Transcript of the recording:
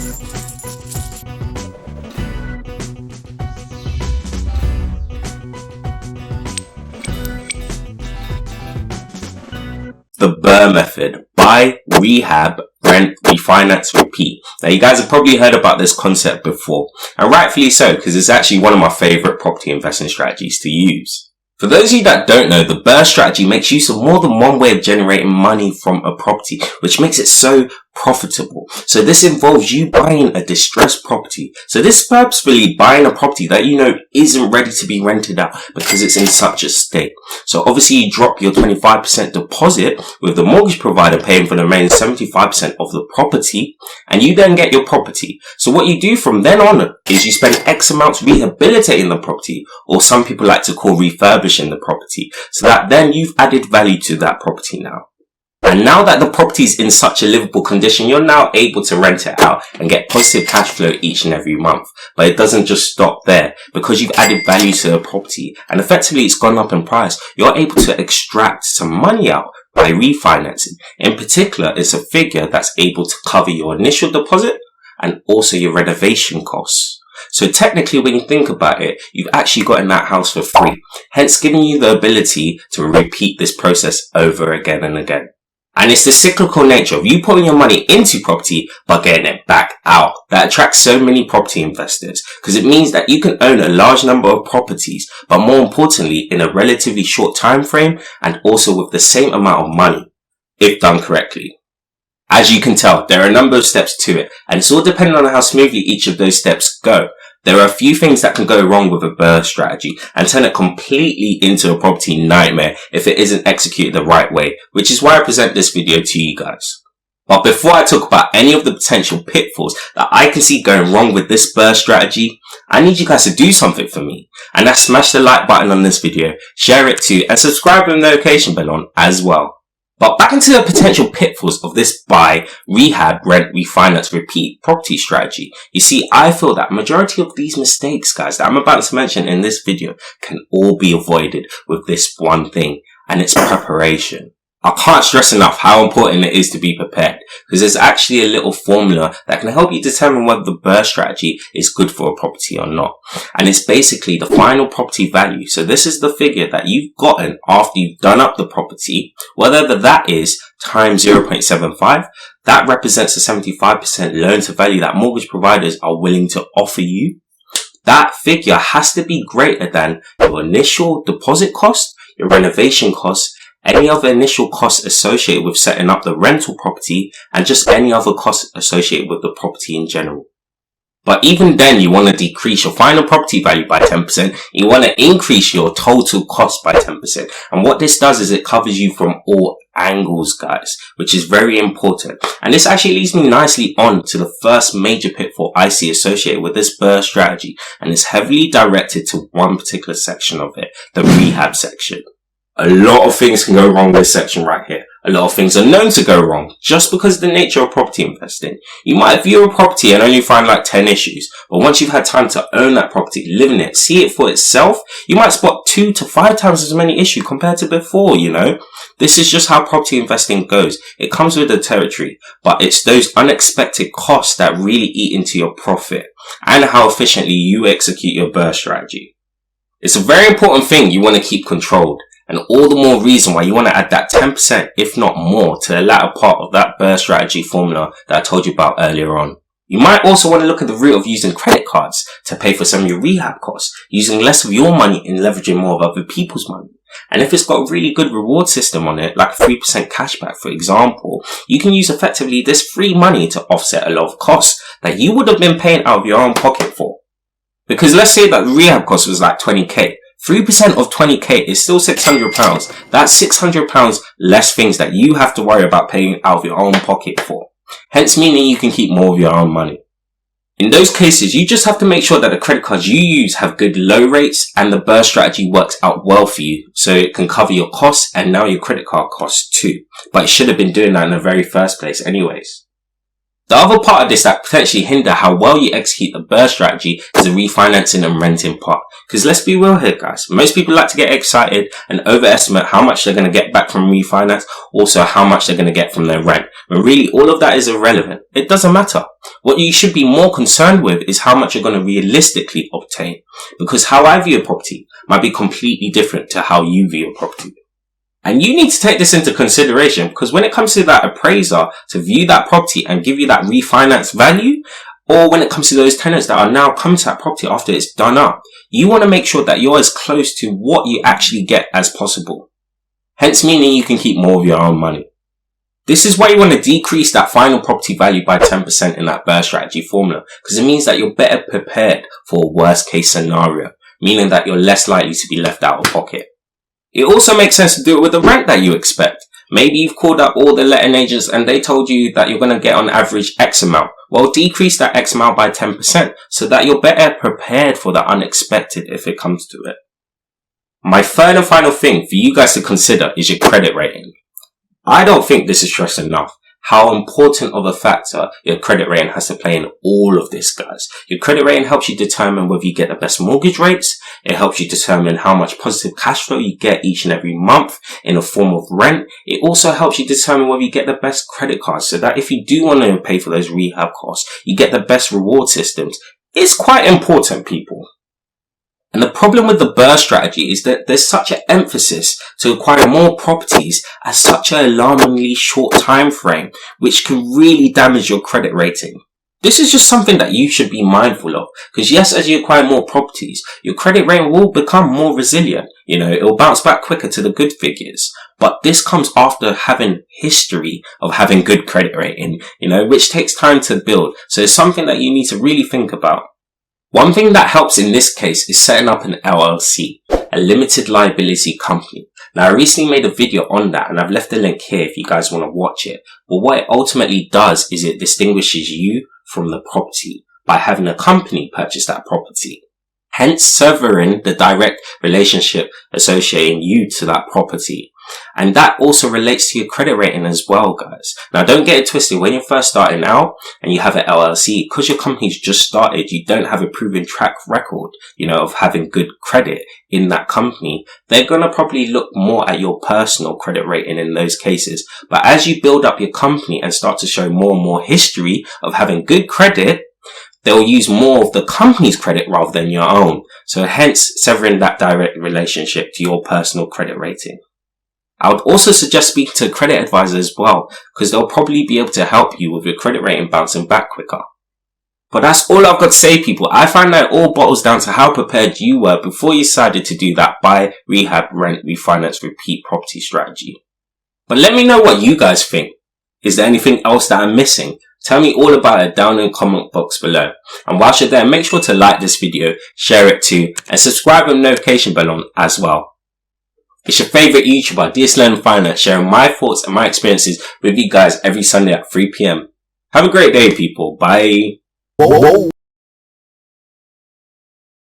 The BRRRR method: buy, rehab, rent, refinance, repeat. Now you guys have probably heard about this concept before, and rightfully so, because it's actually one of my favorite property investing strategies to use. For those of you that don't know, the BRRRR strategy makes use of more than one way of generating money from a property, which makes it so profitable. So this involves you buying a distressed property. So this is purposefully buying a property that you know isn't ready to be rented out because it's in such a state. So obviously you drop your 25% deposit, with the mortgage provider paying for the remaining 75% of the property, and you then get your property. So what you do from then on is you spend X amounts rehabilitating the property, or some people like to call refurbishing the property, so that then you've added value to that property now. And now that the property is in such a livable condition, you're now able to rent it out and get positive cash flow each and every month. But it doesn't just stop there, because you've added value to the property and effectively it's gone up in price. You're able to extract some money out by refinancing. In particular, it's a figure that's able to cover your initial deposit and also your renovation costs. So technically, when you think about it, you've actually gotten that house for free, hence giving you the ability to repeat this process over again and again. And it's the cyclical nature of you putting your money into property but getting it back out that attracts so many property investors, because it means that you can own a large number of properties, but more importantly in a relatively short time frame, and also with the same amount of money, if done correctly. As you can tell, there are a number of steps to it, and it's all dependent on how smoothly each of those steps go. There are a few things that can go wrong with a BRRRR strategy and turn it completely into a property nightmare if it isn't executed the right way, which is why I present this video to you guys. But before I talk about any of the potential pitfalls that I can see going wrong with this BRRRR strategy, I need you guys to do something for me, and that's smash the like button on this video, share it too, and subscribe with the notification bell on as well. But back into the potential pitfalls of this buy, rehab, rent, refinance, repeat property strategy. You see, I feel that majority of these mistakes, guys, that I'm about to mention in this video can all be avoided with this one thing, and it's preparation. I can't stress enough how important it is to be prepared, because there's actually a little formula that can help you determine whether the BRRRR strategy is good for a property or not. And it's basically the final property value. So this is the figure that you've gotten after you've done up the property, whether that is times 0.75, that represents the 75% loan to value that mortgage providers are willing to offer you. That figure has to be greater than your initial deposit cost, your renovation cost, any other initial costs associated with setting up the rental property, and just any other costs associated with the property in general. But even then, you want to decrease your final property value by 10%. You want to increase your total cost by 10%. And what this does is it covers you from all angles, guys, which is very important. And this actually leads me nicely on to the first major pitfall I see associated with this BRRRR strategy. And it's heavily directed to one particular section of it, the rehab section. A lot of things can go wrong with this section right here. A lot of things are known to go wrong just because of the nature of property investing. You might view a property and only find like 10 issues, but once you've had time to own that property, live in it, see it for itself, you might spot 2 to 5 times as many issues compared to before, you know. This is just how property investing goes. It comes with the territory, but it's those unexpected costs that really eat into your profit and how efficiently you execute your BRRRR strategy. It's a very important thing you want to keep controlled. And all the more reason why you want to add that 10%, if not more, to the latter part of that BRRRR strategy formula that I told you about earlier on. You might also want to look at the route of using credit cards to pay for some of your rehab costs, using less of your money and leveraging more of other people's money. And if it's got a really good reward system on it, like 3% cashback, for example, you can use effectively this free money to offset a lot of costs that you would have been paying out of your own pocket for. Because let's say that the rehab cost was like 20k. 3% of 20k is still £600. That's £600 less things that you have to worry about paying out of your own pocket for. Hence meaning you can keep more of your own money. In those cases, you just have to make sure that the credit cards you use have good low rates and the BRRRR strategy works out well for you, so it can cover your costs and now your credit card costs too. But it should have been doing that in the very first place anyways. The other part of this that potentially hinder how well you execute the BRRRR strategy is the refinancing and renting part. Because let's be real here, guys. Most people like to get excited and overestimate how much they're going to get back from refinance, also how much they're going to get from their rent. When really all of that is irrelevant. It doesn't matter. What you should be more concerned with is how much you're going to realistically obtain. Because how I view a property might be completely different to how you view a property. And you need to take this into consideration, because when it comes to that appraiser to view that property and give you that refinance value, or when it comes to those tenants that are now coming to that property after it's done up, you want to make sure that you're as close to what you actually get as possible. Hence meaning you can keep more of your own money. This is why you want to decrease that final property value by 10% in that BRRRR strategy formula, because it means that you're better prepared for a worst case scenario, meaning that you're less likely to be left out of pocket. It also makes sense to do it with the rent that you expect. Maybe you've called up all the letting agents and they told you that you're going to get on average X amount. Well, decrease that X amount by 10% so that you're better prepared for the unexpected if it comes to it. My third and final thing for you guys to consider is your credit rating. I don't think this is stressed enough how important of a factor your credit rating has to play in all of this, guys. Your credit rating helps you determine whether you get the best mortgage rates. It helps you determine how much positive cash flow you get each and every month in the form of rent. It also helps you determine whether you get the best credit cards, so that if you do want to pay for those rehab costs, you get the best reward systems. It's quite important, people. And the problem with the BRRRR strategy is that there's such an emphasis to acquire more properties at such an alarmingly short time frame, which can really damage your credit rating. This is just something that you should be mindful of, because yes, as you acquire more properties, your credit rating will become more resilient. It will bounce back quicker to the good figures. But this comes after having history of having good credit rating, which takes time to build. So it's something that you need to really think about. One thing that helps in this case is setting up an LLC, a limited liability company. Now, I recently made a video on that and I've left the link here if you guys want to watch it. But what it ultimately does is it distinguishes you from the property by having a company purchase that property, hence severing the direct relationship associating you to that property. And that also relates to your credit rating as well, guys. Now, don't get it twisted. When you're first starting out and you have an LLC, because your company's just started, you don't have a proven track record, of having good credit in that company. They're going to probably look more at your personal credit rating in those cases. But as you build up your company and start to show more and more history of having good credit, they'll use more of the company's credit rather than your own. So hence severing that direct relationship to your personal credit rating. I would also suggest speaking to a credit advisor as well, because they'll probably be able to help you with your credit rating bouncing back quicker. But that's all I've got to say, people. I find that it all bottles down to how prepared you were before you decided to do that buy, rehab, rent, refinance, repeat property strategy. But let me know what you guys think. Is there anything else that I'm missing? Tell me all about it down in the comment box below. And whilst you're there, make sure to like this video, share it too, and subscribe with the notification bell on as well. It's your favourite YouTuber, DS Learning Finance, sharing my thoughts and my experiences with you guys every Sunday at 3 PM. Have a great day, people. Bye. Whoa.